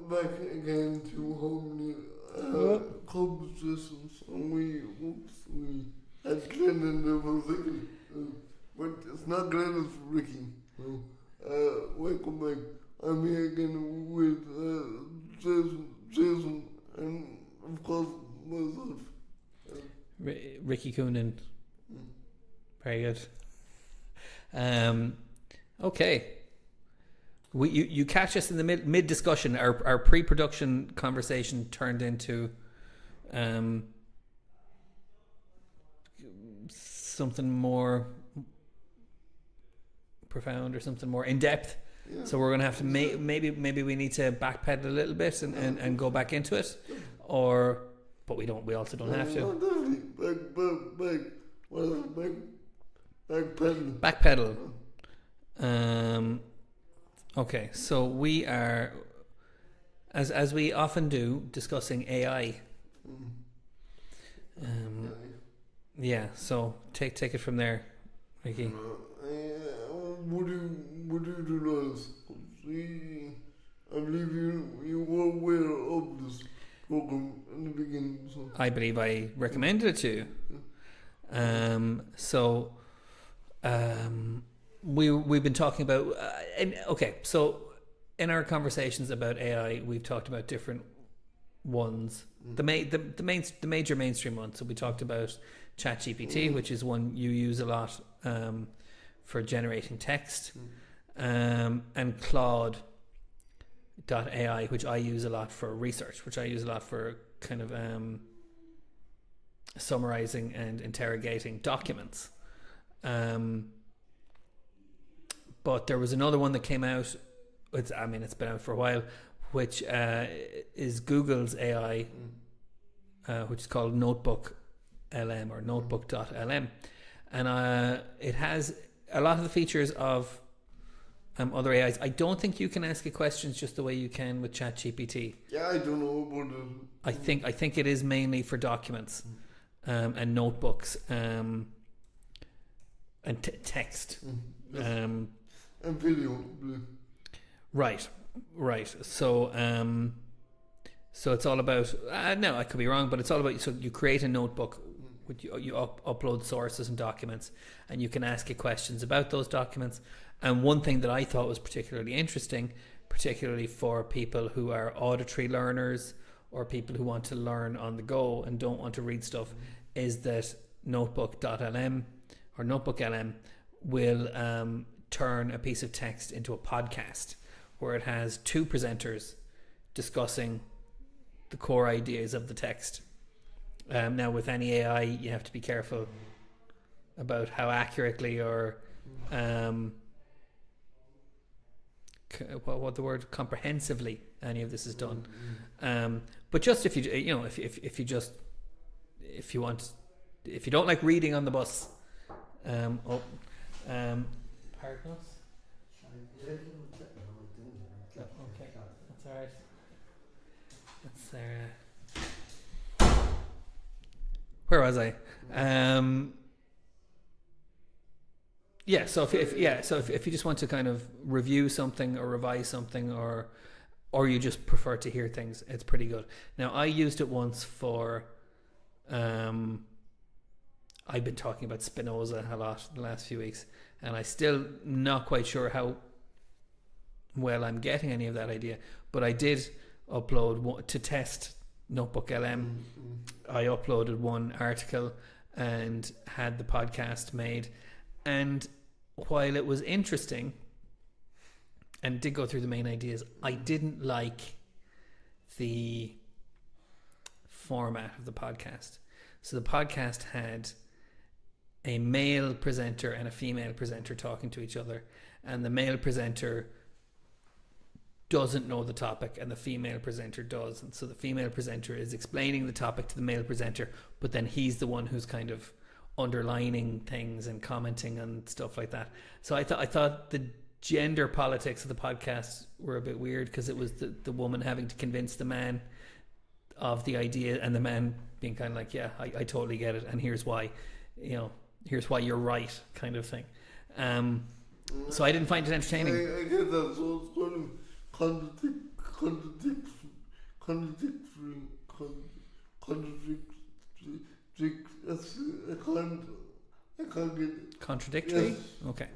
back again to how many compositions, and we had Glenn and there was Ricky, but it's not Glenn, it's Ricky. So, welcome back. I'm here again with Jason, and of course myself. Ricky Coonan. Very good. Okay. You catch us in the mid discussion. Our pre-production conversation turned into something more profound or something more in depth. Yeah. So we're going to have to maybe we need to backpedal a little bit and go back into it, but we also don't have to. Backpedal. Okay, so we are, as we often do, discussing AI. Yeah. So take it from there, Ricky. Would you do this? I believe you were aware of this program in the beginning. So. I believe I recommended it to you. We've been talking about so in our conversations about AI, we've talked about different ones. The major mainstream ones. So we talked about ChatGPT, which is one you use a lot for generating text, and Claude.ai, which I use a lot for research, which I use a lot for kind of summarizing and interrogating documents. But there was another one that came out. It's been out for a while, which is Google's AI, which is called Notebook LM or Notebook.lm, and it has a lot of the features of other AIs. I don't think you can ask it questions just the way you can with ChatGPT. Yeah, I don't know about it. I think it is mainly for documents and notebooks and text. And video. Right. So it's all about. No, I could be wrong, but it's all about. So you create a notebook, you upload sources and documents, and you can ask it questions about those documents. And one thing that I thought was particularly interesting, particularly for people who are auditory learners or people who want to learn on the go and don't want to read stuff, is that Notebook.lm or Notebook LM will turn a piece of text into a podcast where it has two presenters discussing the core ideas of the text. Now, with any AI, you have to be careful about how accurately or comprehensively any of this is done. But just if you don't like reading on the bus, pardon us. Okay, that's all right. Where was I? So if you just want to kind of review something or revise something, or you just prefer to hear things, it's pretty good. Now, I used it once for I've been talking about Spinoza a lot the last few weeks, and I still not quite sure how well I'm getting any of that idea, but I did upload to test Notebook LM. I uploaded one article and had the podcast made, and while it was interesting and did go through the main ideas, I didn't like the format of the podcast. So the podcast had a male presenter and a female presenter talking to each other, and the male presenter doesn't know the topic and the female presenter does, and so the female presenter is explaining the topic to the male presenter, but then he's the one who's kind of underlining things and commenting on stuff like that. So I thought the gender politics of the podcast were a bit weird, because it was the woman having to convince the man of the idea, and the man being kind of like, yeah, I totally get it, and here's why you're right, kind of thing. So I didn't find it entertaining. I get that, so it sort of contradicts contradictory, I can't get it. Contradictory? Yes. Okay.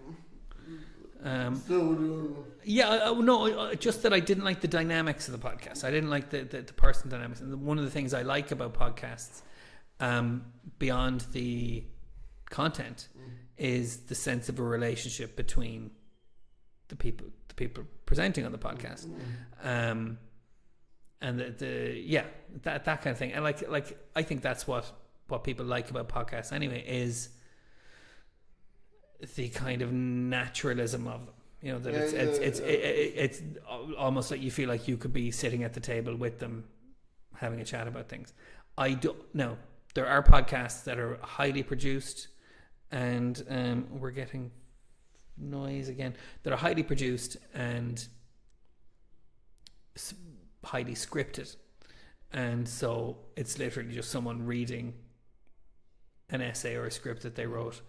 So, Yeah, no, just that I didn't like the dynamics of the podcast. I didn't like the person dynamics. And one of the things I like about podcasts, beyond the content, is the sense of a relationship between the people presenting on the podcast, and that kind of thing. And like I think that's what people like about podcasts anyway, is the kind of naturalism of them. You know, that it's almost like you feel like you could be sitting at the table with them having a chat about things. I don't know. There are podcasts that are highly produced, and we're getting noise again, that are highly produced and highly scripted, and so it's literally just someone reading an essay or a script that they wrote,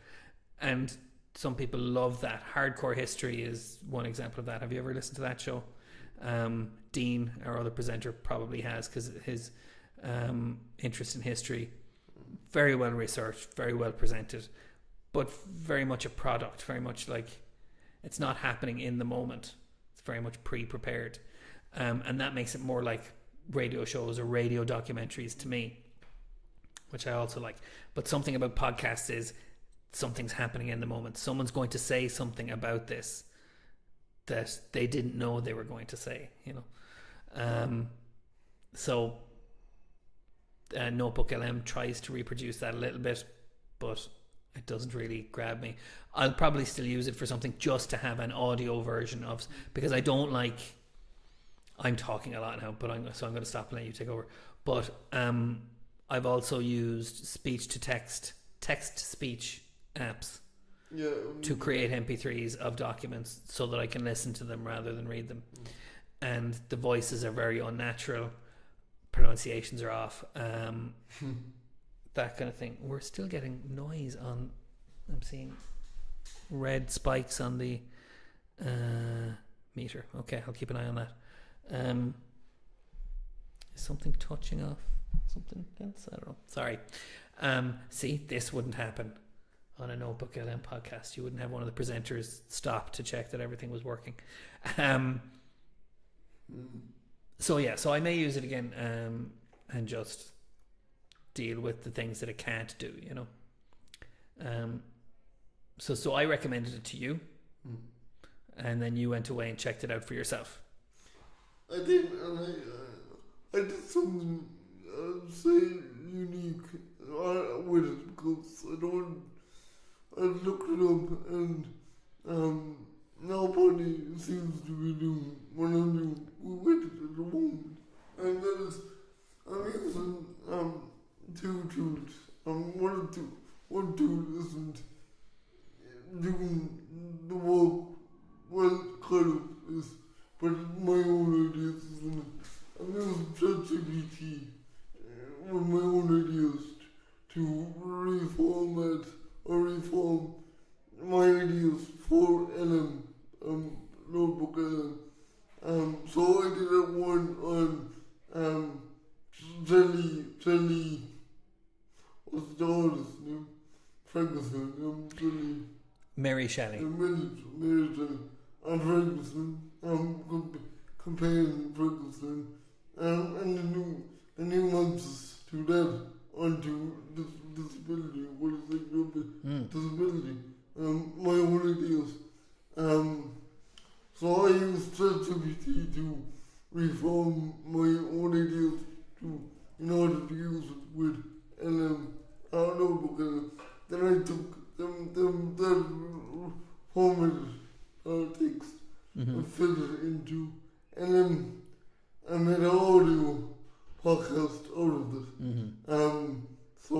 and some people love that. Hardcore History is one example of that. Have you ever listened to that show? Dean, our other presenter, probably has, because his interest in history, very well researched, very well presented, but very much a product, very much like it's not happening in the moment. It's very much pre-prepared. And that makes it more like radio shows or radio documentaries to me, which I also like. But something about podcasts is something's happening in the moment. Someone's going to say something about this that they didn't know they were going to say, you know. So Notebook LM tries to reproduce that a little bit, but it doesn't really grab me. I'll probably still use it for something just to have an audio version of, because I don't like, I'm talking a lot now, but I'm going to stop and let you take over. But I've also used speech to text speech apps to create MP3s of documents so that I can listen to them rather than read them. And the voices are very unnatural, pronunciations are off, that kind of thing. We're still getting noise on, I'm seeing red spikes on the meter. Okay, I'll keep an eye on that. Is something touching off something else? I don't know. Sorry. See, this wouldn't happen on a Notebook LM podcast. You wouldn't have one of the presenters stop to check that everything was working. So I may use it again, and just deal with the things that it can't do, you know. So I recommended it to you, and then you went away and checked it out for yourself. I did, and I did something say unique with it, because I looked it up, and nobody seems to be doing what I'm doing with it at the moment. And that is, I'm using two tools. One tool isn't doing the work well, kind of is, but my own ideas is in it. I'm using ChatGPT with my own ideas to reformat or reform my ideas for LM, Notebook LM. So I did that one on Jelly, what's the artist's name? Frankenstein, Mary Shelley. Mary Shelley. And Frankenstein, comparing Frankenstein, and the new answers to that onto disability, what is it, disability, my own ideas. So I use ChatGPT to reform my own ideas in order to use it with LM, Notebook LM. Then I took that formatted text and filled it into LM and made an audio podcast out of it. So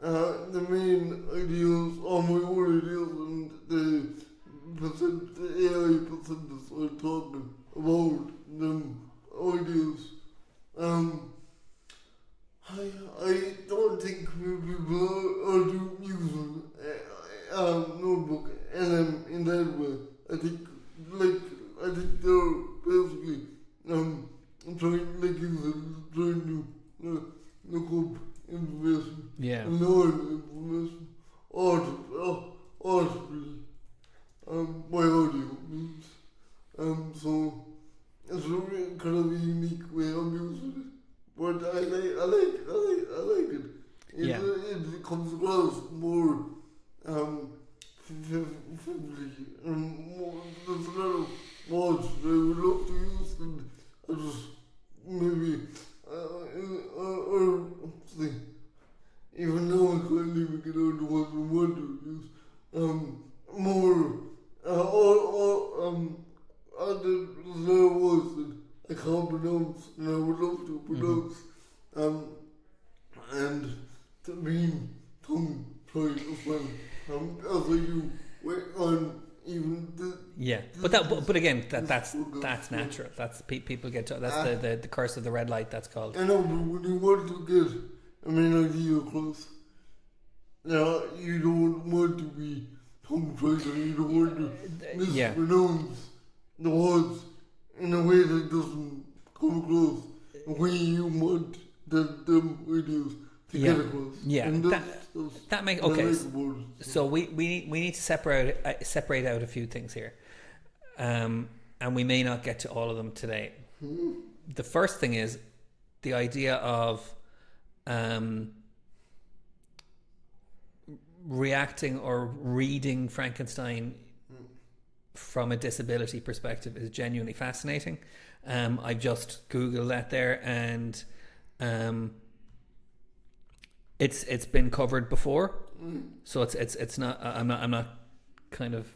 the main ideas are my own ideas, and the AI percentages are talking about them ideas. I don't think people are using Notebook LM in that way. I think they're basically trying, like you said, trying to look up information Yeah. and learn information artificially, by audio means. So it's a really kind of a unique way I'm using it. But I like it. It comes across more friendly and more, there's a lot of words that I would love to use, and I just maybe see, even though I can't even get out the ones I want to use, more other words that I can't pronounce and I would love to pronounce, and to be tongue tied as well, as I do on even the but again that's natural. That's people get to, that's the curse of the red light, that's called. I know, but when you want to get a main idea across, you don't want to be tongue tied, and you don't want to mispronounce the words in a way that doesn't come across the way you want them videos to get across. Yeah, and that makes okay. So we need to separate out a few things here, and we may not get to all of them today. The first thing is the idea of reacting or reading Frankenstein from a disability perspective is genuinely fascinating. I've just Googled that there, and it's been covered before, so it's not. I'm not kind of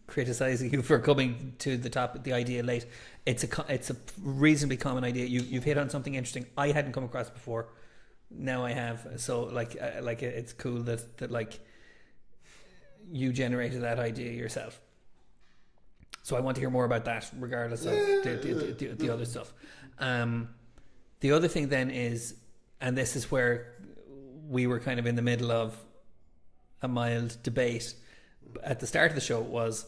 criticizing you for coming to the idea late. It's a reasonably common idea. You've hit on something interesting I hadn't come across before. Now I have. So like it's cool that like you generated that idea yourself. So I want to hear more about that, regardless of the other stuff. The other thing then is, and this is where we were kind of in the middle of a mild debate at the start of the show, was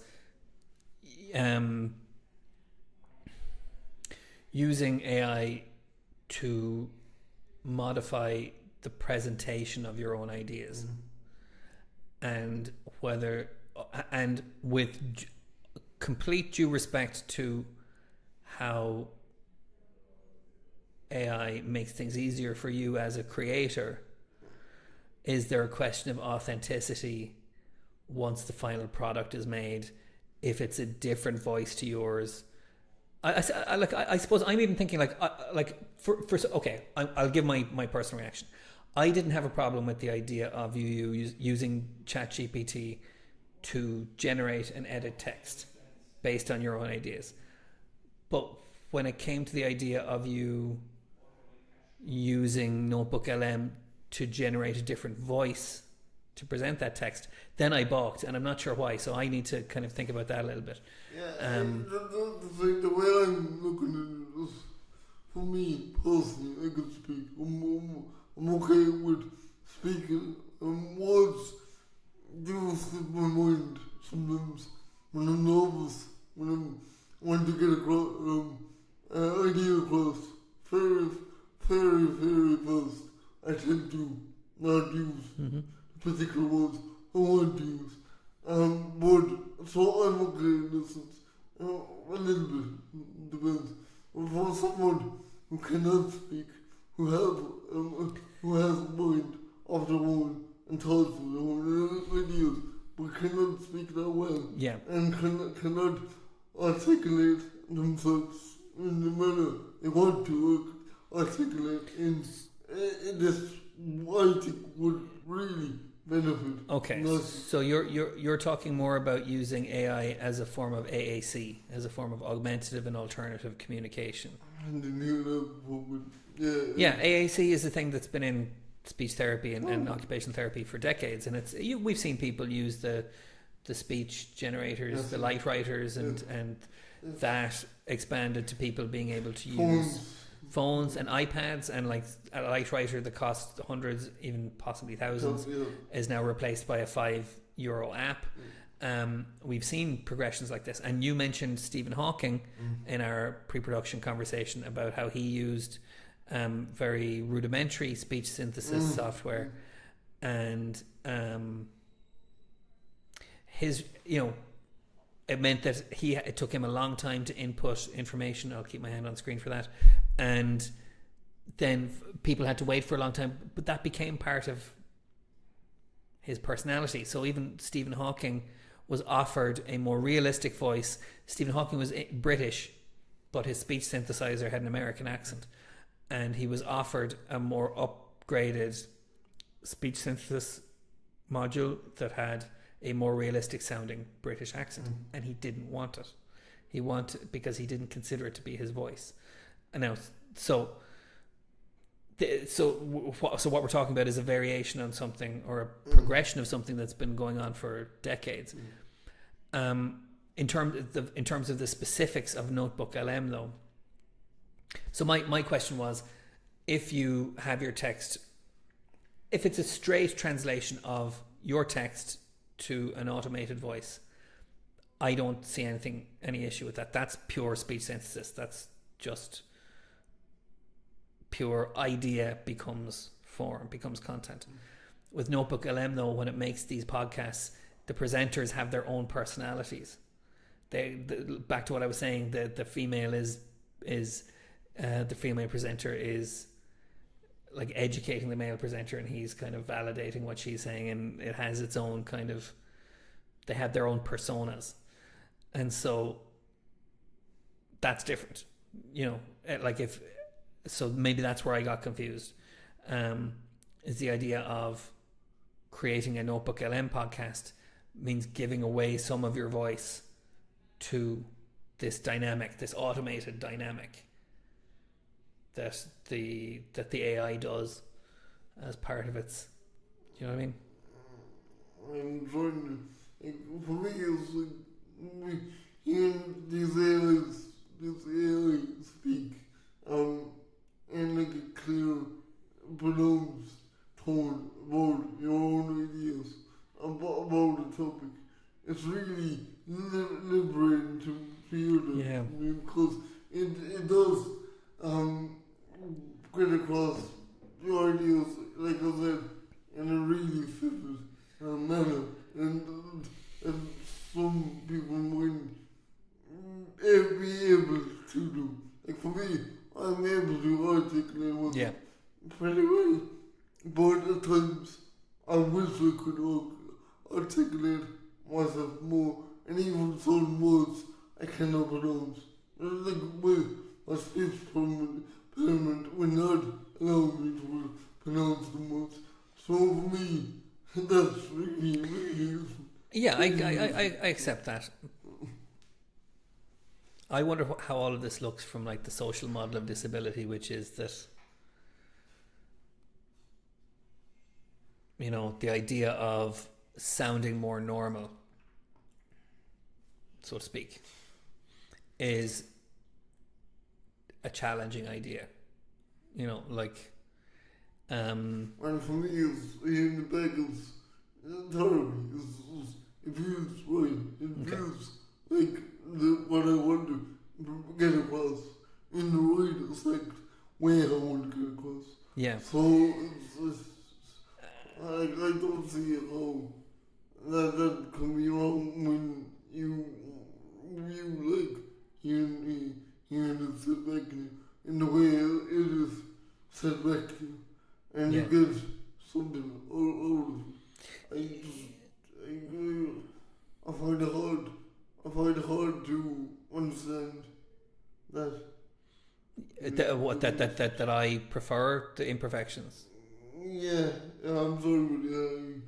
using AI to modify the presentation of your own ideas, and whether, and with complete due respect to how AI makes things easier for you as a creator, is there a question of authenticity once the final product is made, if it's a different voice to yours? I suppose I'm even thinking I'll give my personal reaction. I didn't have a problem with the idea of you using ChatGPT to generate and edit text based on your own ideas. But when it came to the idea of you using Notebook LM to generate a different voice to present that text, then I balked, and I'm not sure why. So I need to kind of think about that a little bit. Yeah, the way I'm looking at it is, for me personally, I can speak. I'm okay with speaking. Words do slip my mind sometimes when I'm nervous, when I'm want to get across, idea across very, very, very fast. I tend to not use particular words I want to use. But so I'm okay in this sense. A little bit depends. But for someone who cannot speak, who has a mind of their own and thoughts of their own ideas, but cannot speak that well, and cannot articulate themselves in the manner they want to articulate in this, I think would really benefit. Okay, so you're talking more about using AI as a form of AAC, as a form of augmentative and alternative communication. AAC is a thing that's been in speech therapy and occupational therapy for decades, and we've seen people use the speech generators, the light writers, and that expanded to people being able to use phones and iPads, and like a light writer that costs hundreds, even possibly thousands, is now replaced by a €5 app. We've seen progressions like this, and you mentioned Stephen Hawking in our pre-production conversation about how he used very rudimentary speech synthesis software, and his, it meant that it took him a long time to input information. I'll keep my hand on screen for that, and then people had to wait for a long time, but that became part of his personality. So even Stephen Hawking was offered a more realistic voice. Stephen Hawking was British, but his speech synthesizer had an American accent, and he was offered a more upgraded speech synthesis module that had a more realistic sounding British accent, and he didn't want it. He wanted, because he didn't consider it to be his voice. And now, so what we're talking about is a variation on something, or a progression of something that's been going on for decades. In terms of the specifics of Notebook LM, though, so my question was, if you have your text, if it's a straight translation of your text to an automated voice, I don't see any issue with that. That's pure speech synthesis. That's just pure idea becomes form, becomes content. With Notebook LM, though, when it makes these podcasts, the presenters have their own personalities. Back to what I was saying, the female the female presenter is like educating the male presenter, and he's kind of validating what she's saying, and it has its own kind of, they have their own personas, and so that's different, so maybe that's where I got confused, is the idea of creating a Notebook LM podcast means giving away some of your voice to this dynamic, this automated dynamic that the AI does as part of its, do you know what I mean? I'm trying to, for me, it's like hearing these AIs speak in like a clear, pronounced tone about your own ideas about a topic. It's really liberating to hear them. Yeah. Because it does get across your ideas, like I said, in a really vivid manner. And some people might be able to do. Like for me, I'm able to articulate one pretty well. But at times, I wish I could articulate myself more, and even some words I cannot pronounce. Like my speech impairment will not allow me to pronounce the words. So for me, that's really, really useful. Yeah, I accept that. I wonder how all of this looks from like the social model of disability, which is that, the idea of sounding more normal, so to speak, is a challenging idea. And for me, it's in the back of therapy. It feels right. It feels like what I want to get across in the right exact way I want to get across. Yeah. So I don't see how that can be wrong when you like hearing it set back to you in the way it is set back to you, and you get something out of it. I find it hard to understand that. That I prefer the imperfections. Yeah, I'm sorry, but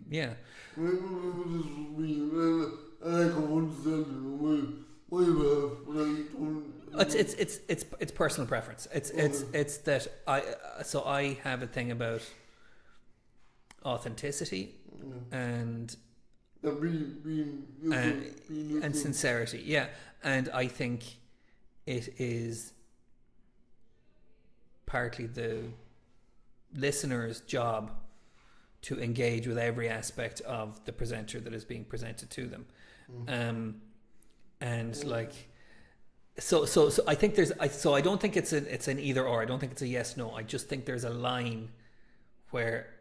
yeah. Maybe this was me. I like to understand my behalf, but I don't. It's personal preference. It's that I have a thing about authenticity and and sincerity. Yeah, and I think it is partly the listener's job to engage with every aspect of the presenter that is being presented to them, And like, so I think I don't think it's an either or. I don't think it's a yes no. I just think there's a line where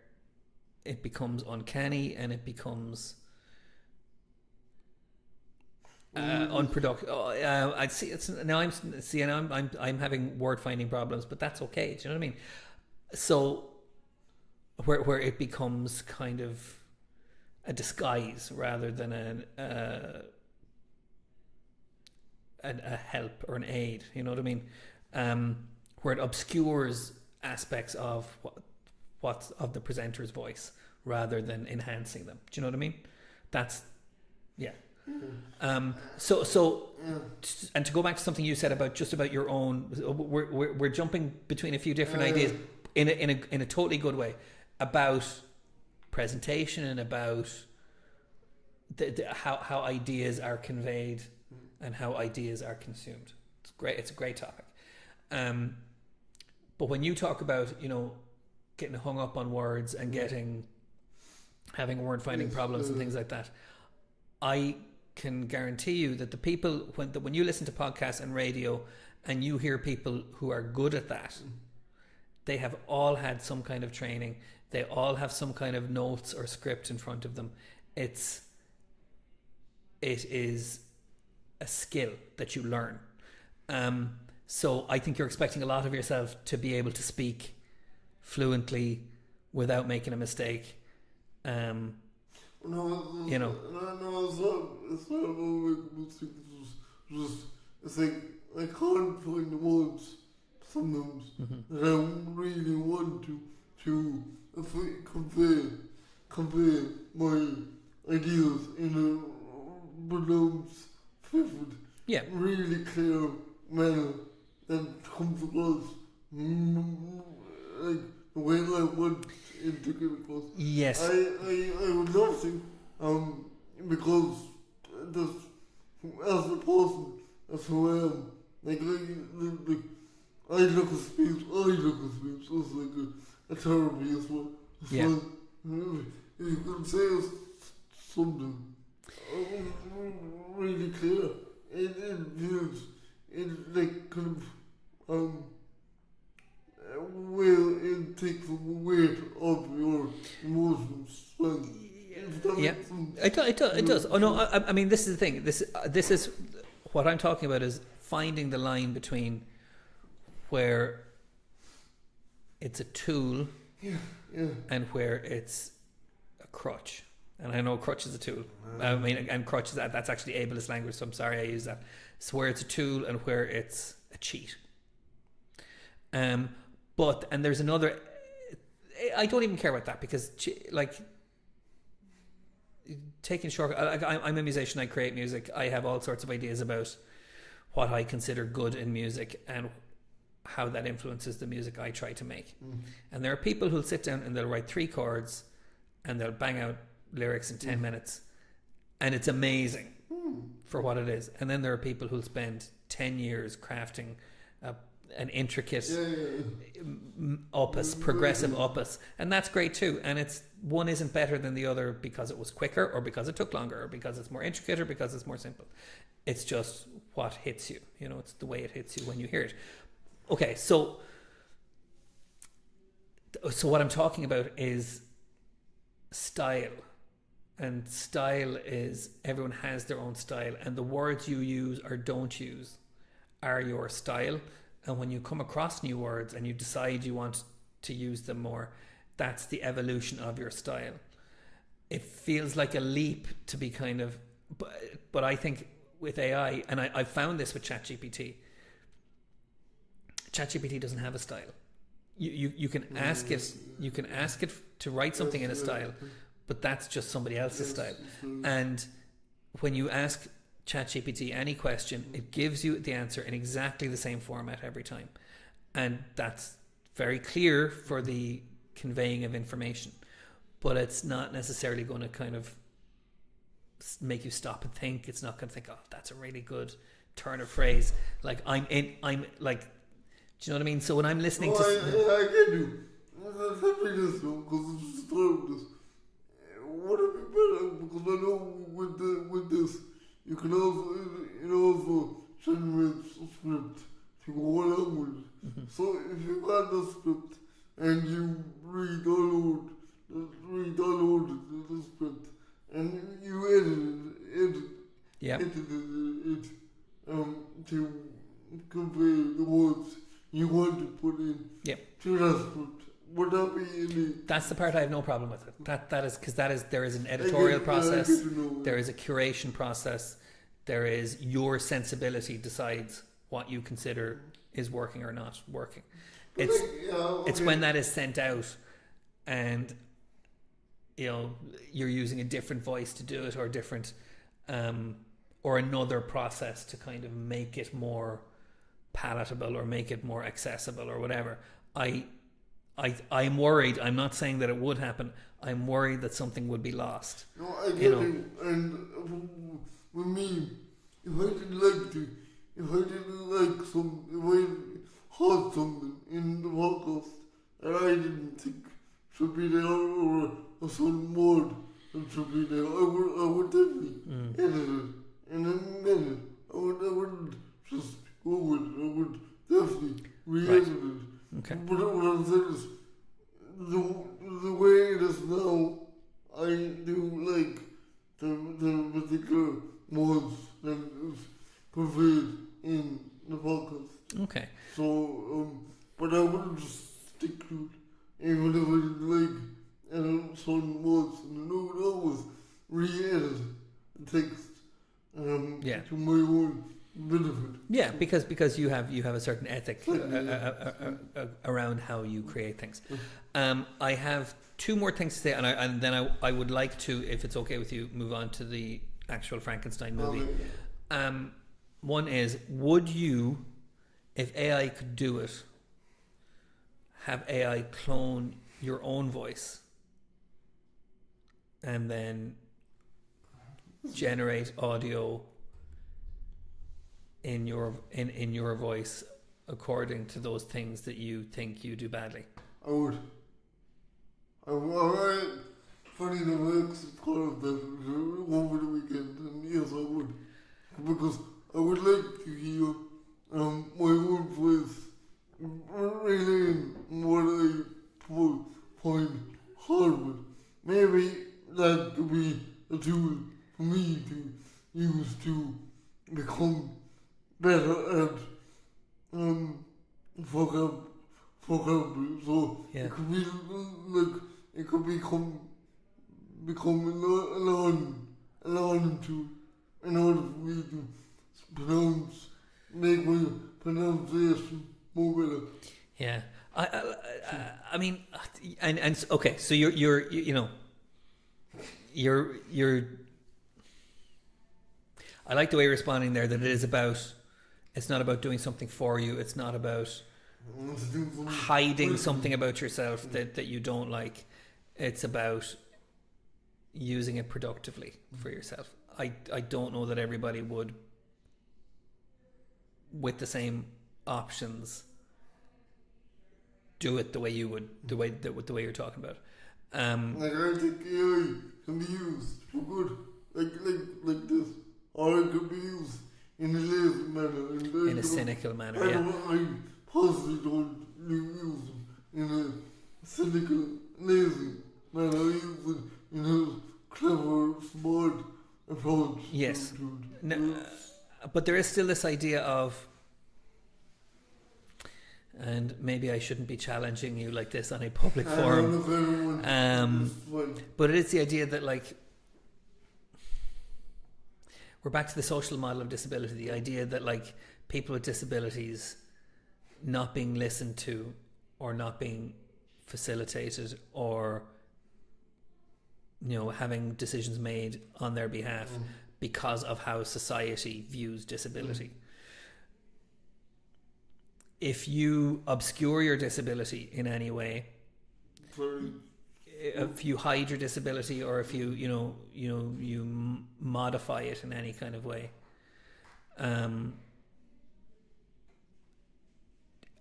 it becomes uncanny and it becomes unproductive. I see. It's now I'm having word finding problems, but that's okay. Do you know what I mean? So where it becomes kind of a disguise rather than a help or an aid. You know what I mean? Where it obscures aspects of what's of the presenter's voice rather than enhancing them. Do you know what I mean? That's yeah. So and to go back to something you said about your own, we're jumping between a few different ideas in a totally good way about presentation and about how ideas are conveyed and how ideas are consumed. It's great. It's a great topic. But when you talk about, getting hung up on words and having word finding problems and things like that, I can guarantee you that the people when you listen to podcasts and radio and you hear people who are good at that, they have all had some kind of training. They all have some kind of notes or script in front of them. It is a skill that you learn. So I think you're expecting a lot of yourself to be able to speak fluently without making a mistake. No, it's not about making mistakes. It's like I can't find the words sometimes that I really want to convey my ideas in a pronounced, vivid, really clear manner that comes across like the way I want it to get across. Yes. I would love to, because as a person, as who I am, I look at speech as like a therapy as well. Yeah. You can say something really clear. It feels like kind of it takes the weight of your emotions. Yeah, it does. Oh no, I mean, this is the thing. This is what I'm talking about, is finding the line between where it's a tool and where it's a crutch. And I know crutch is a tool. I mean, and crutch that's actually ableist language, so I'm sorry I use that. So where it's a tool and where it's a cheat. But there's another. I don't even care about that, because taking short. I'm a musician. I create music. I have all sorts of ideas about what I consider good in music and how that influences the music I try to make. And there are people who'll sit down and they'll write 3 chords and they'll bang out lyrics in 10 minutes, and it's amazing for what it is. And then there are people who'll spend 10 years crafting an intricate opus, progressive opus, and that's great too. And one isn't better than the other because it was quicker, or because it took longer, or because it's more intricate, or because it's more simple. It's just what hits you. It's the way it hits you when you hear it. Okay, so what I'm talking about is style. And style is, everyone has their own style, and the words you use or don't use are your style. And when you come across new words and you decide you want to use them more, that's the evolution of your style. It feels like a leap to be kind of, but I think with AI, and I found this with ChatGPT doesn't have a style. You can ask it to write something in a style, but that's just somebody else's style. And when you ask ChatGPT any question, it gives you the answer in exactly the same format every time, and that's very clear for the conveying of information, but it's not necessarily going to kind of make you stop and think. It's not going to think, oh, that's a really good turn of phrase, like I'm like, do you know what I mean? So when I'm listening to I get you. Let me just know, because it's this. Would it be better, because I know with this you can also it also generates a script to go along with it. Mm-hmm. So if you got the script and you re-download the script and you edited it to convey the words you want to put in to that script. Would that be any? That's the part I have no problem with it. That is because there is an editorial process, there is a curation process, there is your sensibility decides what you consider is working or not working. It's when that is sent out, and you're using a different voice to do it, or different, or another process to kind of make it more palatable or make it more accessible or whatever. I'm worried. I'm not saying that it would happen. I'm worried that something would be lost. No, I get it. And with me, if I didn't like something in the podcast that I didn't think should be there, or a certain word that should be there, I would definitely edit it and amend it. I wouldn't just go with it. I would definitely re-edit it. Okay. But what I'm saying is, the way it is now, I do like the particular words that is conveyed in the podcast. Okay. So, but I wouldn't just stick to it, even if I didn't like certain words. And I would always re-edit the text to my own benefit. Yeah, because you have a certain ethic around how you create things. I have two more things to say, and then I would like to, if it's okay with you, move on to the actual Frankenstein movie. One is, would you, if AI could do it, have AI clone your own voice and then generate audio in your voice according to those things that you think you do badly? I would. Funny enough, I actually thought of that over the weekend, and yes, I would. Because I would like to hear my own voice relaying what I find hard with. Maybe that could be a tool for me to use to become better at vocabulary. So it could be like, it could become a learning tool in order for me to make my pronunciation more better. Yeah, I mean, and okay, so you're I like the way you're responding there, that it's not about doing something for you, it's not about hiding something about yourself that you don't like, it's about using it productively for yourself. I don't know that everybody would, with the same options, do it the way you would, the way you're talking about. Like, I think AI can be used for good, like this, or it could be used in a lazy manner, in a cynical manner. I possibly don't use them in a cynical, lazy manner. I use them in a clever, smart approach. Yes. But there is still this idea of, and maybe I shouldn't be challenging you like this on a public forum, but it is the idea that, like, we're back to the social model of disability, the idea that, like, people with disabilities not being listened to or not being facilitated, or having decisions made on their behalf because of how society views disability. If you obscure your disability in any way, if you hide your disability, or if you modify it in any kind of way,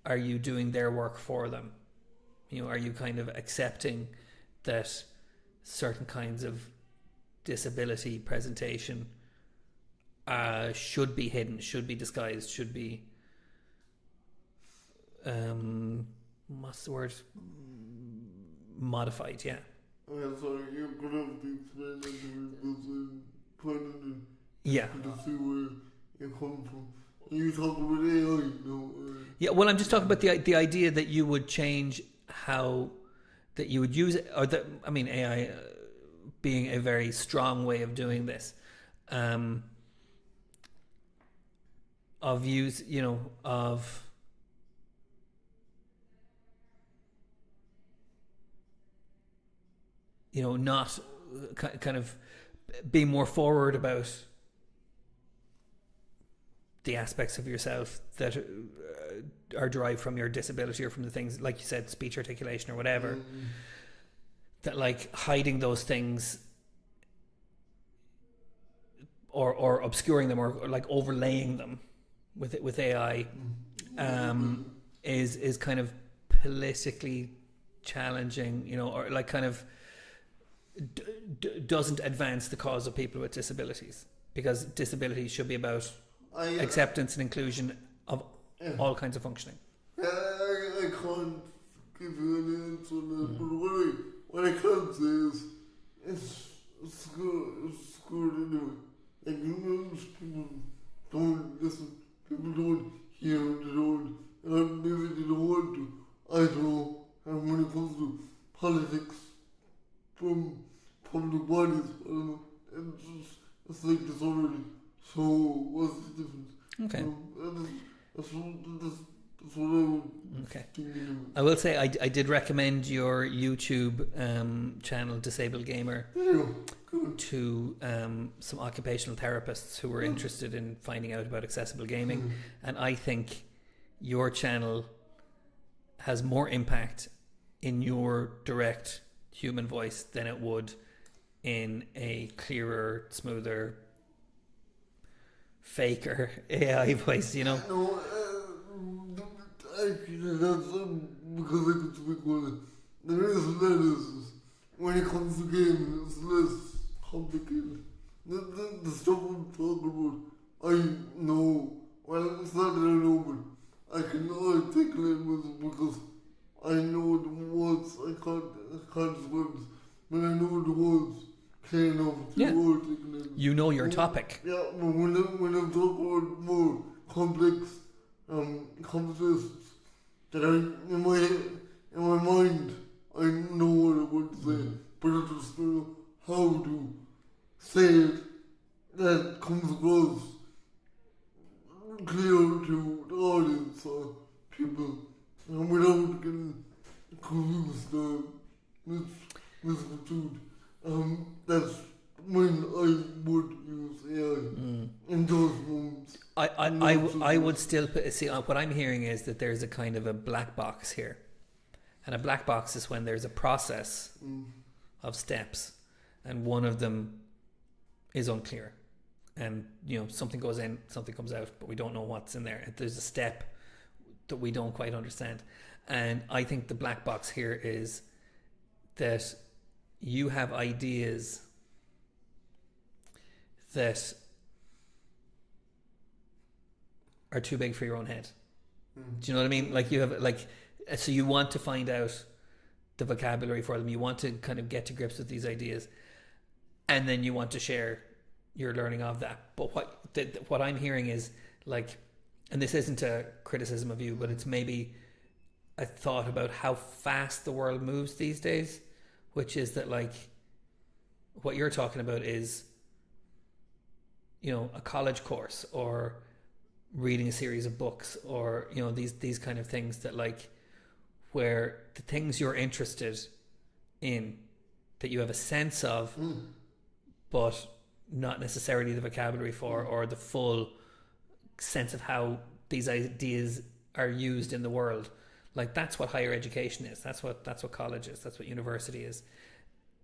are you doing their work for them? Are you kind of accepting that certain kinds of disability presentation should be hidden, should be disguised, should be what's the word? Modified, yeah. So you're gonna have to explain that to me because I'm trying Yeah. to see where it comes from. You talk about AI, Yeah, well, I'm just talking about the idea that you would change how that you would use it, or that, I mean, AI being a very strong way of doing this, of use, of not kind of being more forward about the aspects of yourself that are derived from your disability or from the things, like you said, speech articulation or whatever, that like hiding those things or obscuring them or like overlaying them with AI is kind of politically challenging, or like kind of doesn't advance the cause of people with disabilities, because disability should be about acceptance and inclusion of all kinds of functioning. I can't give you an answer on that, but what I can say is it's good anyway. Like, people don't listen, people don't hear, they don't, and maybe they don't want to. I don't know. And when it comes to politics from public bodies, I don't know, it's like this already. So what's the difference? Okay. That's what I would okay. think anyway. I will say I did recommend your YouTube channel, Disabled Gamer, to some occupational therapists who were interested in finding out about accessible gaming, and I think your channel has more impact in your direct human voice than it would in a clearer, smoother, faker AI voice, No, actually that's because I could speak on it. The reason that is when it comes to gaming, it's less complicated. The stuff I'm talking about, I know. Well, it's not that I know, but I can articulate myself because I know the words. I can't describe, but I know the words clear enough to articulate. You know your topic. Yeah, but when I'm talking about more complex conversations that in my mind I know what I want to say, but I just don't know how to say it that comes across clear to the audience or people, and without getting confused or misconstrued. That's when I would use AI in those moments. I would still see what I'm hearing is that there's a kind of a black box here, and a black box is when there's a process of steps, and one of them is unclear, and something goes in, something comes out, but we don't know what's in there. There's a step that we don't quite understand, and I think the black box here is that you have ideas that are too big for your own head. Do you know what I mean? Like you have so you want to find out the vocabulary for them. You want to kind of get to grips with these ideas, and then you want to share your learning of that. But what I'm hearing is like, and this isn't a criticism of you, but it's maybe a thought about how fast the world moves these days, which is that like what you're talking about is a college course or reading a series of books or these kind of things that like where the things you're interested in that you have a sense of but not necessarily the vocabulary for or the full sense of how these ideas are used in the world. Like that's what higher education is. That's what college is. That's what university is.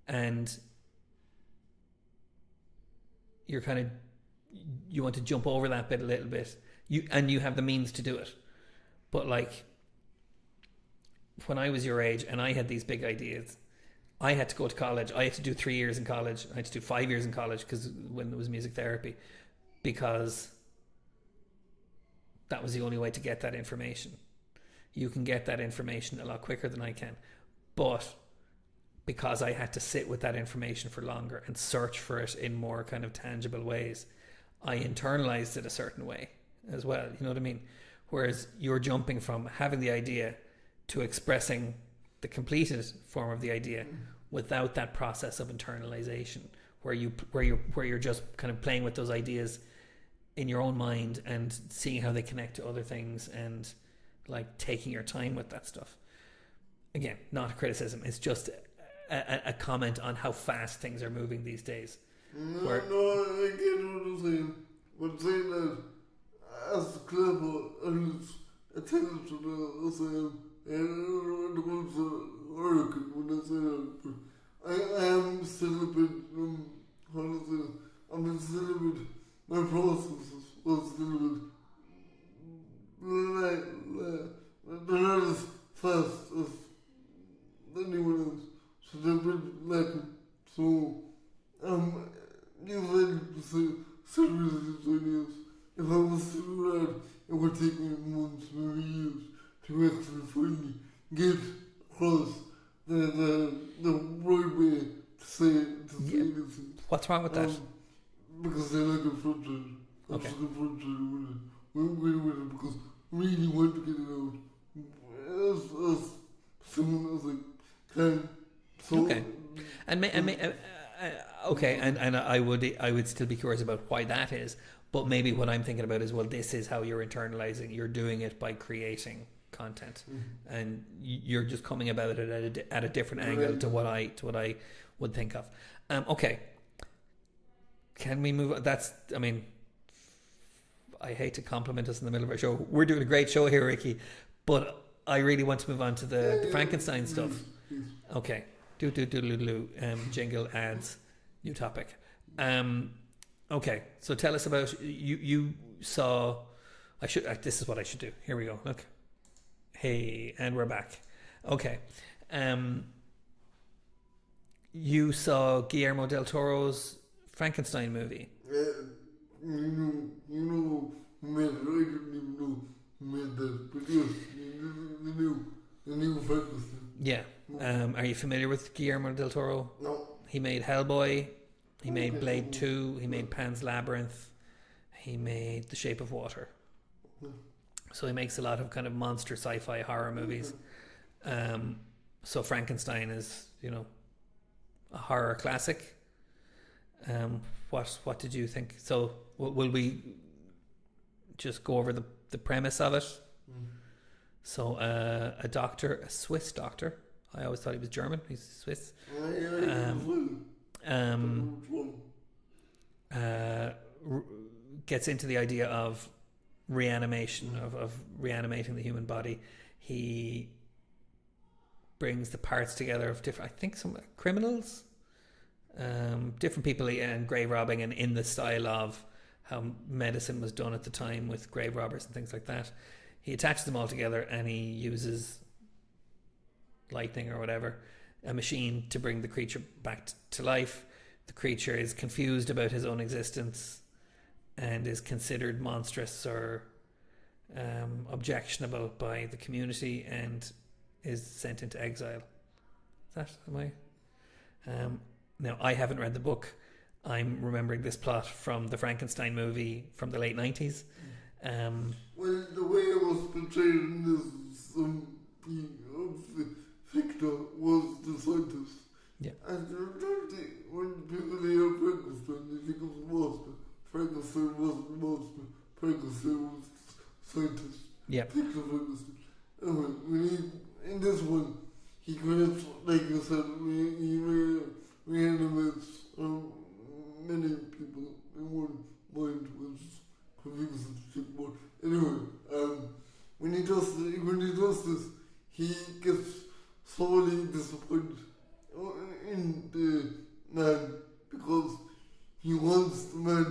And you're kind of, you want to jump over that bit a little bit. You have the means to do it. But like when I was your age and I had these big ideas, I had to go to college. I had to do 3 years in college. I had to do 5 years in college because when there was music therapy. because that was the only way to get that information. You can get that information a lot quicker than I can, but because I had to sit with that information for longer and search for it in more kind of tangible ways, I internalized it a certain way as well. You know what I mean? Whereas you're jumping from having the idea to expressing the completed form of the idea without that process of internalization, where you're just kind of playing with those ideas in your own mind and seeing how they connect to other things and like taking your time with that stuff. Again, not a criticism. It's just a comment on how fast things are moving these days. No, I get what you're saying. But saying that as clever and attentional as I am, and it was arrogant when I say that, but I am still a bit, how to say, I'm still a bit, my process was still a bit, they're not as fast as anyone else. So they're a bit lacking. So, you said serious ideas. If I was still around, it would take me months, maybe years, to actually finally get across the right way to say this. What's wrong with that? Because they're like frustrated. I'm Okay. just frustrated with it. With it because I really want to get it out. As soon as I can. So, Okay. And I would still be curious about why that is, but maybe what I'm thinking about is, well, this is how you're internalizing. You're doing it by creating content, and you're just coming about it at a different angle to what I would think of. Okay, can we move on? I hate to compliment us in the middle of our show. We're doing a great show here, Ricky, but I really want to move on to the Frankenstein stuff. Okay. Jingle ads, new topic. Okay, so tell us about you saw. This is what I should do. Here we go. Look. Hey, and we're back. Okay. You saw Guillermo del Toro's Frankenstein movie. You know who made it. I didn't even know who made that. But yes, the new Frankenstein. Yeah. Are you familiar with Guillermo del Toro? No. He made Hellboy. He made Blade 2. He made Pan's Labyrinth. He made The Shape of Water. So he makes a lot of kind of monster sci-fi horror movies. So Frankenstein is, a horror classic. What did you think? So will we just go over the premise of it? So a Swiss doctor. I always thought he was German. He's Swiss. Gets into the idea of reanimation, of reanimating the human body. He brings the parts together of different, I think, some criminals, different people, and grave robbing, and in the style of how medicine was done at the time with grave robbers and things like that. He attaches them all together, and he uses lightning or whatever, a machine, to bring the creature back to life. The creature is confused about his own existence and is considered monstrous or objectionable by the community and is sent into exile. Now, I haven't read the book. I'm remembering this plot from the Frankenstein movie from the late 90s. Well, the way it was portrayed in this Victor was the scientist. Yeah. And when people hear Frankenstein, they think of the monster. Frankenstein wasn't the monster. Frankenstein was the scientist. Yeah. Victor Frankenstein. Anyway, in this one, he creates, like you said, he reanimates many people in one mind, which is confusing to think about. Anyway, when he does this, he gets sorely disappointed in the man because he wants the man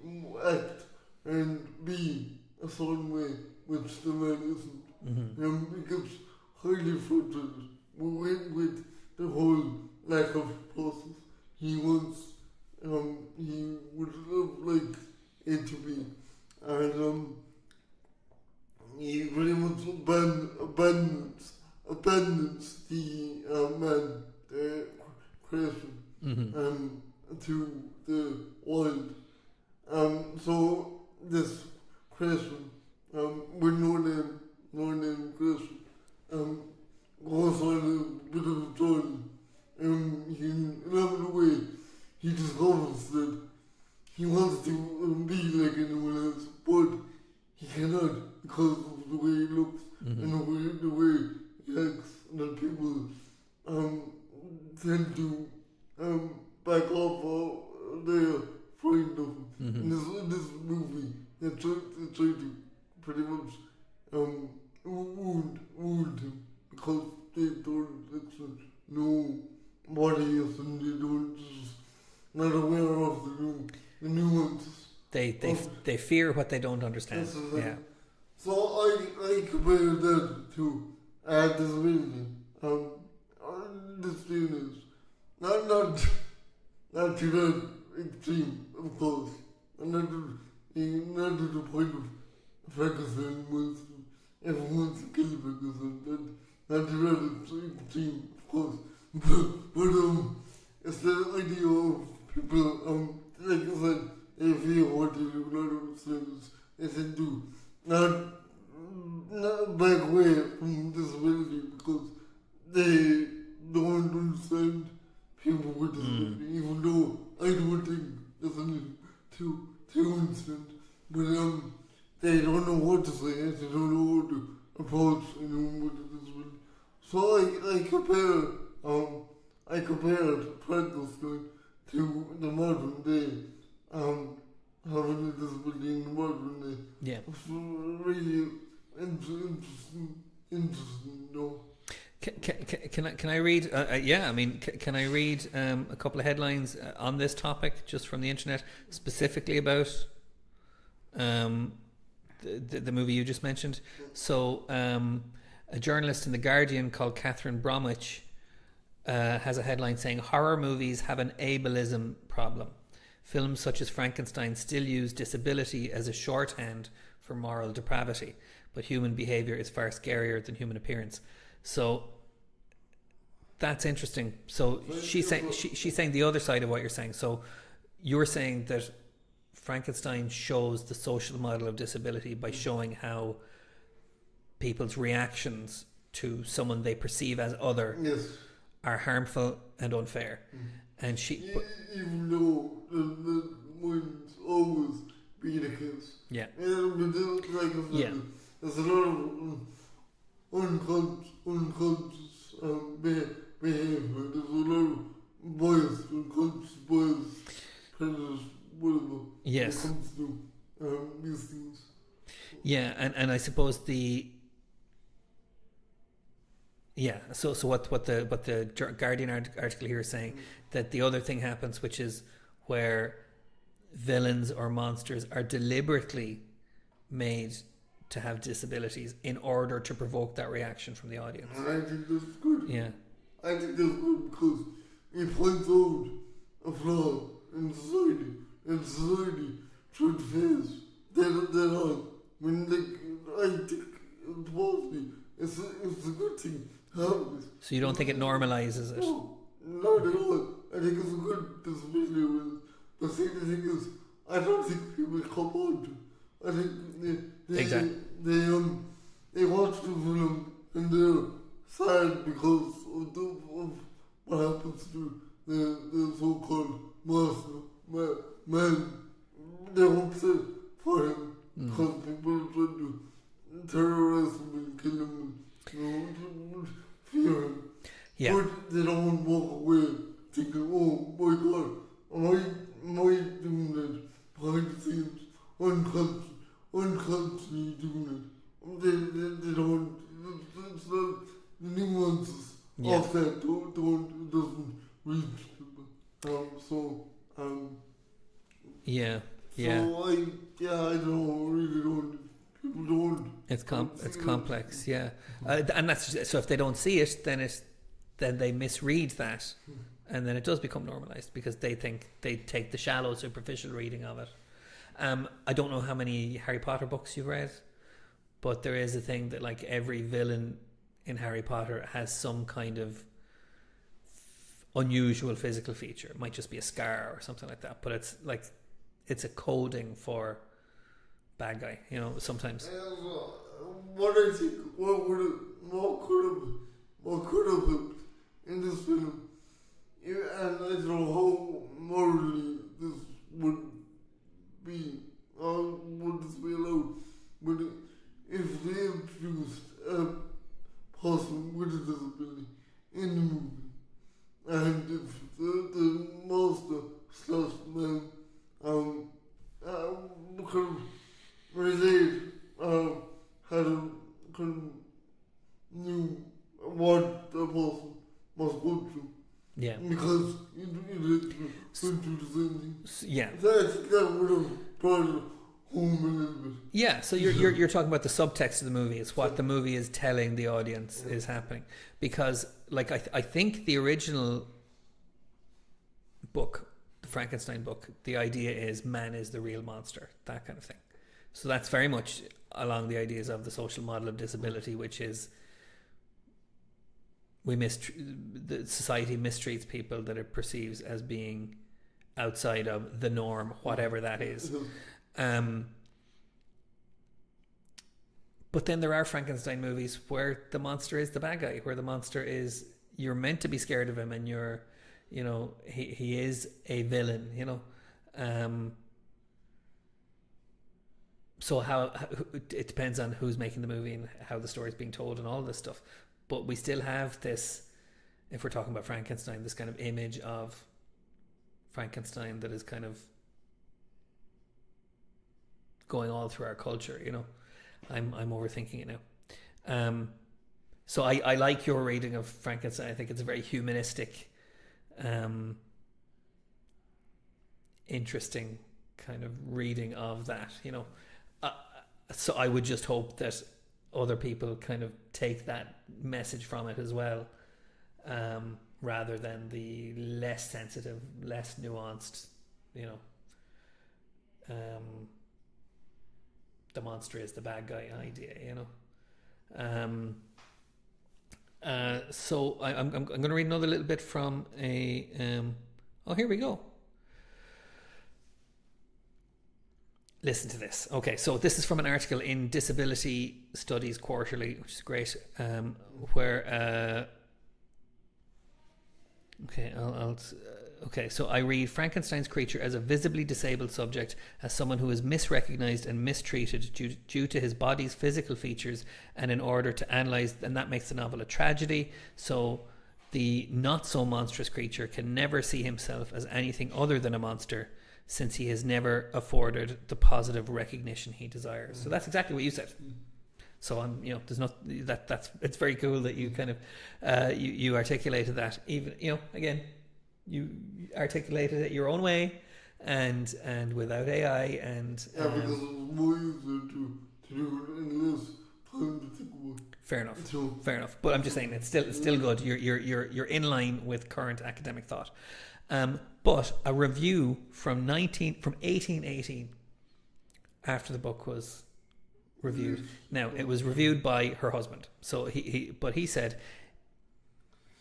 to act and be a certain way, which the man isn't. He gets highly frustrated with the whole lack of process. He wants, he would love, like, it to be. And he pretty much abandons the man, the creation, to the wild. So this creation, with no name creation, goes on a bit of a journey. Along the way, he discovers that he wants to be like anyone else, but he cannot because of the way he looks and the way he acts, and that people tend to back off or they're frightened of him. In this movie, they try to pretty much wound him because they don't actually know what he is, and they don't just not aware of the nuances. They fear what they don't understand. Yeah. So I compare that to disability. This thing is not to that extreme, of course, and not to the point of Frankenstein wants everyone wants to kill Frankenstein. Not to that extreme, of course. But it's the idea of people, like I said, they feel what they do not understand. They tend to not back away from disability because they don't understand people with disability, even though I don't think there's anything to understand. But they don't know what to say, they don't know how to approach anyone with a disability. So I compared Frankenstein to the modern day, having a disability in the modern day. Yeah. It's really interesting though. Can I read? Can I read a couple of headlines on this topic just from the internet, specifically about the movie you just mentioned? So, a journalist in The Guardian called Catherine Bromwich has a headline saying horror movies have an ableism problem. Films such as Frankenstein still use disability as a shorthand for moral depravity, but human behaviour is far scarier than human appearance. So that's interesting. So she's saying the other side of what you're saying. So you're saying that Frankenstein shows the social model of disability by showing how people's reactions to someone they perceive as other are harmful and unfair. And even though the wouldn't always be the case. Yeah. There's a lot of unconscious behavior. There's a lot of bias, unconscious bias, prejudice, whatever. Yes. When it comes to these things. Yeah, and I suppose So what the Guardian article here is saying, that the other thing happens, which is where villains or monsters are deliberately made to have disabilities in order to provoke that reaction from the audience. And I think that's good. Yeah. I think that's good because it points out a flaw in society. And society should face that on. I mean, I think mostly it's a good thing. So you don't think it normalises it? No, not at all. I think it's a good disability awareness. But see, the thing is, I don't think people come on to it. I think they watch the film and they're sad because of what happens to the so-called master man. They're upset for him because people are trying to terrorize him and kill him and fear him. Yeah. But they don't walk away thinking, oh my God, am I doing that behind the scenes, unconsciously doing it. They don't, it's not, the nuances of that doesn't reach people. So I really don't. People don't. It's complex, yeah. And that's so if they don't see it, then they misread that, and then it does become normalized because they think they take the shallow, superficial reading of it. I don't know how many Harry Potter books you've read, but there is a thing that like every villain in Harry Potter has some kind of unusual physical feature. It might just be a scar or something like that, but it's like it's a coding for bad guy, you know, sometimes. What I think, what could have happened in this film, and I don't know how morally this would be, or would this be allowed, but if they introduced a person with a disability in the movie, and if the monster slash man could relate, had a kind of knew what the person must go through. Yeah. Because it went through the same thing. Yeah. So I think that would have brought it home a little bit. Yeah, so you're talking about the subtext of the movie. It's what the movie is telling the audience is happening. Because like I think the original book, the Frankenstein book, the idea is man is the real monster, that kind of thing. So that's very much along the ideas of the social model of disability, which is the society mistreats people that it perceives as being outside of the norm, whatever that is. But then there are Frankenstein movies where the monster is the bad guy, where the monster is, you're meant to be scared of him, and you're, you know, he is a villain, you know. So how it depends on who's making the movie and how the story is being told and all this stuff. But we still have this, if we're talking about Frankenstein, this kind of image of Frankenstein that is kind of going all through our culture, you know. I'm overthinking it now. So I like your reading of Frankenstein. I think it's a very humanistic, interesting kind of reading of that, you know. So I would just hope that other people kind of take that message from it as well, rather than the less sensitive, less nuanced, you know, the monster is the bad guy idea, you know. So I'm going to read another little bit from a oh, here we go. Listen to this. Okay, so this is from an article in Disability Studies Quarterly, which is great, where okay, so I read Frankenstein's creature as a visibly disabled subject, as someone who is misrecognized and mistreated due to his body's physical features, and in order to analyze, and that makes the novel a tragedy. So the not so monstrous creature can never see himself as anything other than a monster, since he has never afforded the positive recognition he desires. So that's exactly what you said. So I'm, you know, there's not that's it's very cool that you kind of you articulated that. Even, you know, again, you articulated it your own way, and without AI, and because it was more easier to do it in less time to think about. Fair enough. So, fair enough. But I'm just saying it's still good. You're in line with current academic thought. But a review from 1818, after the book was reviewed. Now, it was reviewed by her husband. So he said,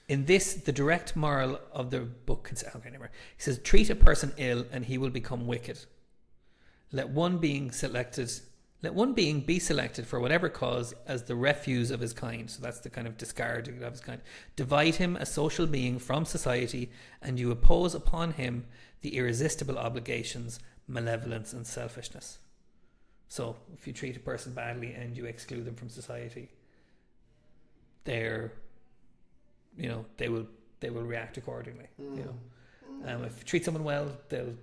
in this, the direct moral of the book, okay, never mind. He says, treat a person ill and he will become wicked. Let one being be selected for whatever cause as the refuse of his kind. So that's the kind of discarding of his kind. Divide him, a social being, from society, and you impose upon him the irresistible obligations, malevolence, and selfishness. So if you treat a person badly and you exclude them from society, they will react accordingly. You know, if you treat someone well, they'll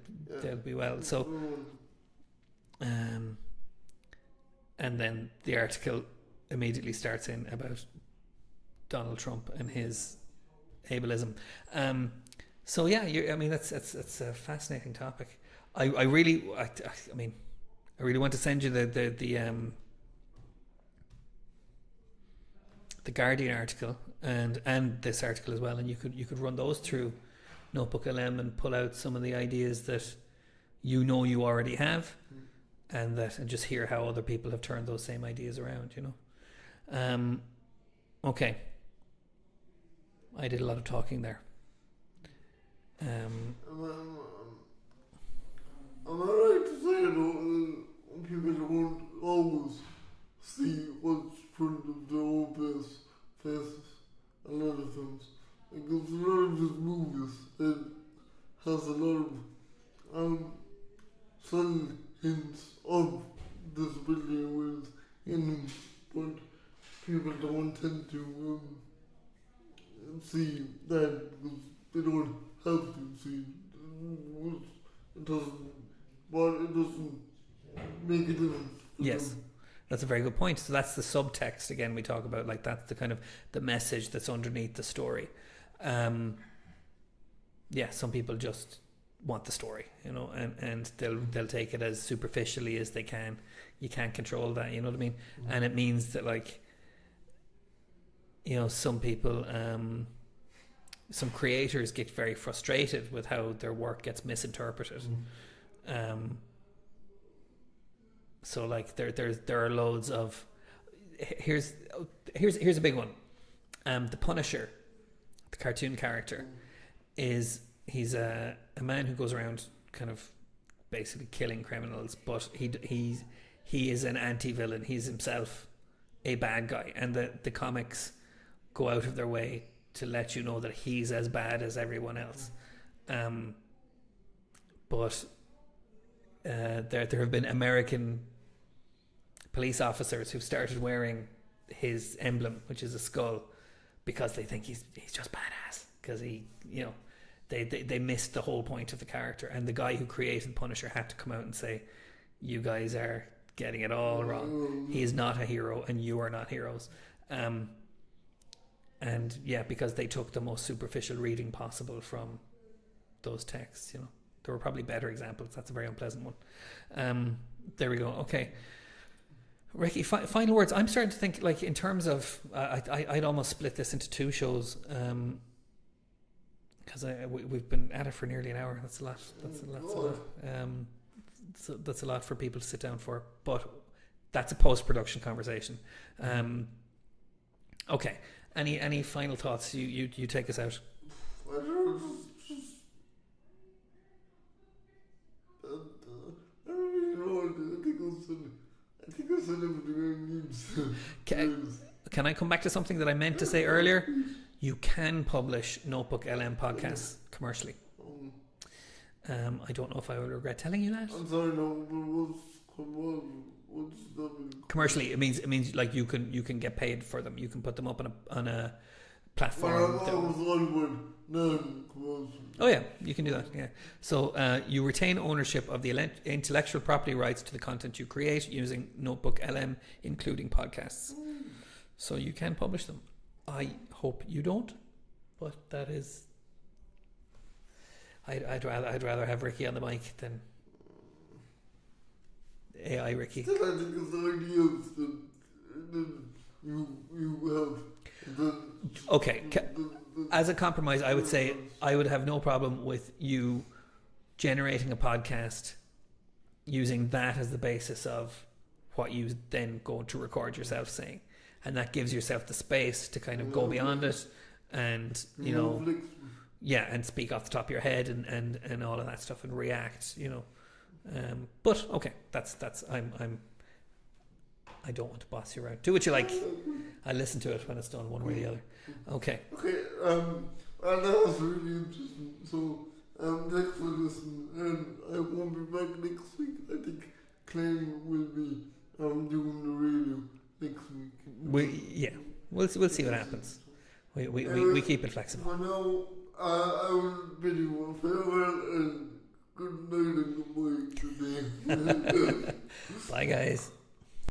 be well. So, and then the article immediately starts in about Donald Trump and his ableism. So yeah, I mean that's a fascinating topic. I really want to send you the Guardian article and this article as well, and you could run those through Notebook LM and pull out some of the ideas that you know you already have, and just hear how other people have turned those same ideas around, you know. Okay. I did a lot of talking there. Am I right to say that people don't always see what's in front of their own faces a lot of times? Because a lot of these movies, it has a lot of subtle hints of disability awareness in them, but people don't tend to see that because they don't have to see it. It doesn't make a difference. Yes, that's a very good point. So that's the subtext again we talk about, like that's the kind of the message that's underneath the story. Yeah, some people just want the story, you know, and they'll take it as superficially as they can. You can't control that, you know what I mean? Mm-hmm. And it means that, like, you know, some people, some creators get very frustrated with how their work gets misinterpreted. Mm-hmm. So like there are loads of here's a big one. The Punisher, the cartoon character, he's a man who goes around kind of basically killing criminals, but he is an anti-villain. He's himself a bad guy, and the comics go out of their way to let you know that he's as bad as everyone else. But there have been American police officers who've started wearing his emblem, which is a skull, because they think he's just badass, because he, you know, they missed the whole point of the character. And the guy who created Punisher had to come out and say, you guys are getting it all wrong. He is not a hero, and you are not heroes. And yeah, because they took the most superficial reading possible from those texts, you know. There were probably better examples. That's a very unpleasant one. There we go. Okay. Ricky, final words. I'm starting to think, like, in terms of, I'd almost split this into two shows, because we've been at it for nearly an hour. That's a lot. That's a lot. So that's a lot for people to sit down for. But that's a post-production conversation. Okay. Any final thoughts? You take us out. Can I come back to something that I meant to say earlier? You can publish Notebook LM podcasts commercially. I don't know if I will regret telling you that. I'm sorry, no. What's that mean? Commercially, it means like you can get paid for them. You can put them up on a platform. Oh yeah, you can do that. Yeah. So you retain ownership of the intellectual property rights to the content you create using Notebook LM, including podcasts. So you can publish them. I hope you don't, but that is. I'd rather have Ricky on the mic than AI Ricky. Still, I think it's the ideas that you have. Okay, as a compromise, I would say I would have no problem with you generating a podcast using that as the basis of what you then go to record yourself saying, and that gives yourself the space to kind of go beyond it, and you know, yeah, and speak off the top of your head and all of that stuff and react, you know. But okay, that's I don't want to boss you around. Do what you like. I listen to it when it's done, one way or the other. Okay. Okay. Well, that was really interesting. So, thanks for listening, and I won't be back next week. I think Claire will be doing the radio next week. We'll see what happens. We keep it flexible. For now, I will bid you farewell and good night and goodbye today. Bye, guys.